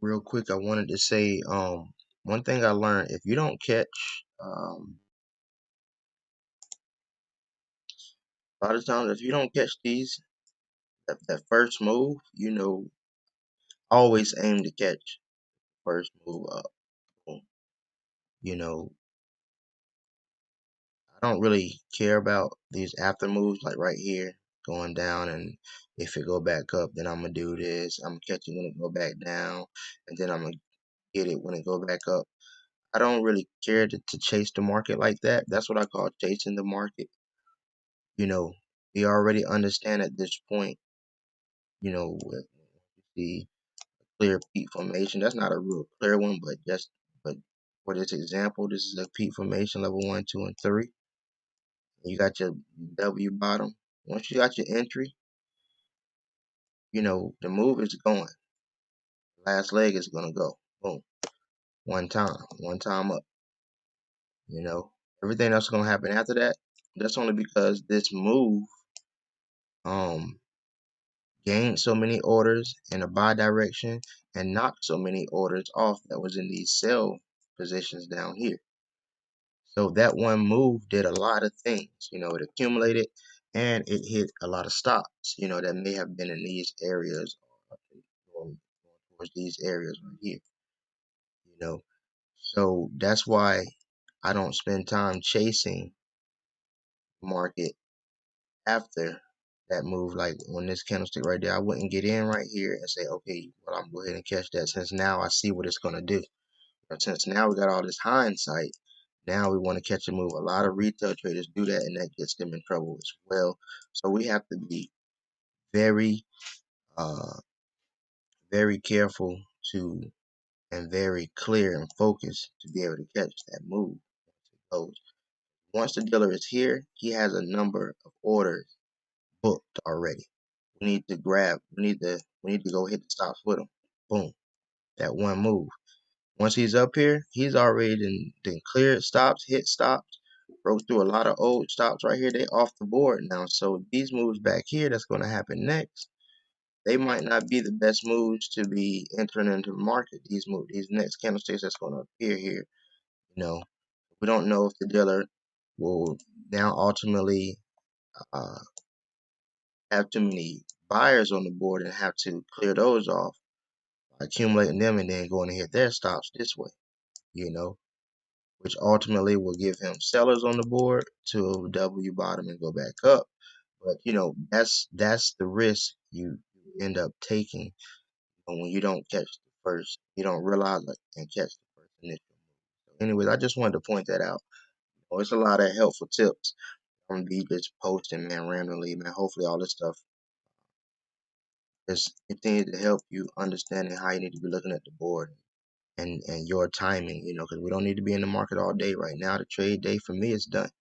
Real quick, I wanted to say one thing I learned: if you don't catch a lot of times, if you don't catch that first move, always aim to catch first move up. You know, I don't really care about these after moves, like right here going down, and if it go back up, then I'm gonna do this. I'm gonna catch it when it go back down, and then I'm gonna get it when it go back up. I don't really care to chase the market like that. That's what I call chasing the market. You know, we already understand at this point, with the clear peak formation. That's not a real clear one, but for this example, this is a peak formation level 1, 2, and 3. You got your W bottom. Once you got your entry, the move is going. Last leg is gonna go. Boom. One time up. Everything else is gonna happen after that. That's only because this move um gained so many orders in a buy direction and knocked so many orders off that was in these sell positions down here. So that one move did a lot of things. It accumulated and it hit a lot of stops, that may have been in these areas, going towards these areas right here, you know. So that's why I don't spend time chasing market after that move. Like on this candlestick right there, I wouldn't get in right here and say, okay, well, I'm going to go ahead and catch that, since now I see what it's going to do. But since now we got all this hindsight, now we want to catch a move. A lot of retail traders do that, and that gets them in trouble as well. So we have to be very, very careful to and very clear and focused to be able to catch that move. Once the dealer is here, he has a number of orders booked already. We need to go hit the stops with him. Boom. That one move. Once he's up here, he's already then cleared stops, hit stops, broke through a lot of old stops right here. They off the board now. So these moves back here that's going to happen next, they might not be the best moves to be entering into the market. These next candlesticks that's going to appear here, we don't know if the dealer will now ultimately uh, have too many buyers on the board and have to clear those off, accumulating them, and then going to hit their stops this way, which ultimately will give him sellers on the board to W bottom and go back up. But that's the risk you end up taking when you don't catch the first, you don't realize it and catch the first initial move. So anyways, I just wanted to point that out. It's a lot of helpful tips. I'm gonna be just posting, man, randomly, man. Hopefully all this stuff just continue to help you understanding how you need to be looking at the board and your timing, because we don't need to be in the market all day. Right now, the trade day for me is done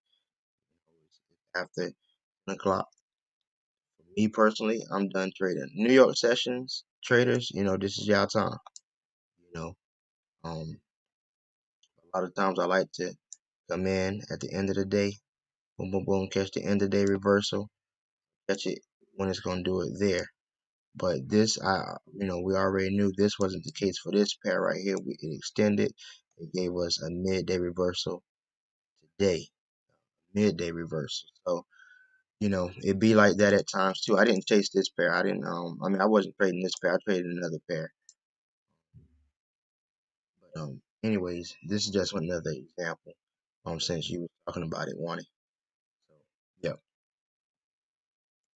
after 1 o'clock. For me personally, I'm done trading. New York sessions, traders, this is y'all time. You know, um, a lot of times I like to come in at the end of the day, boom, boom, boom, catch the end of the day reversal, catch it when it's gonna do it there. But this, we already knew this wasn't the case for this pair right here. It extended. It gave us a midday reversal today, midday reversal. So, it'd be like that at times too. I didn't chase this pair. I didn't, I wasn't trading this pair. I traded another pair. But, anyways, this is just another example, since you were talking about it, Wani.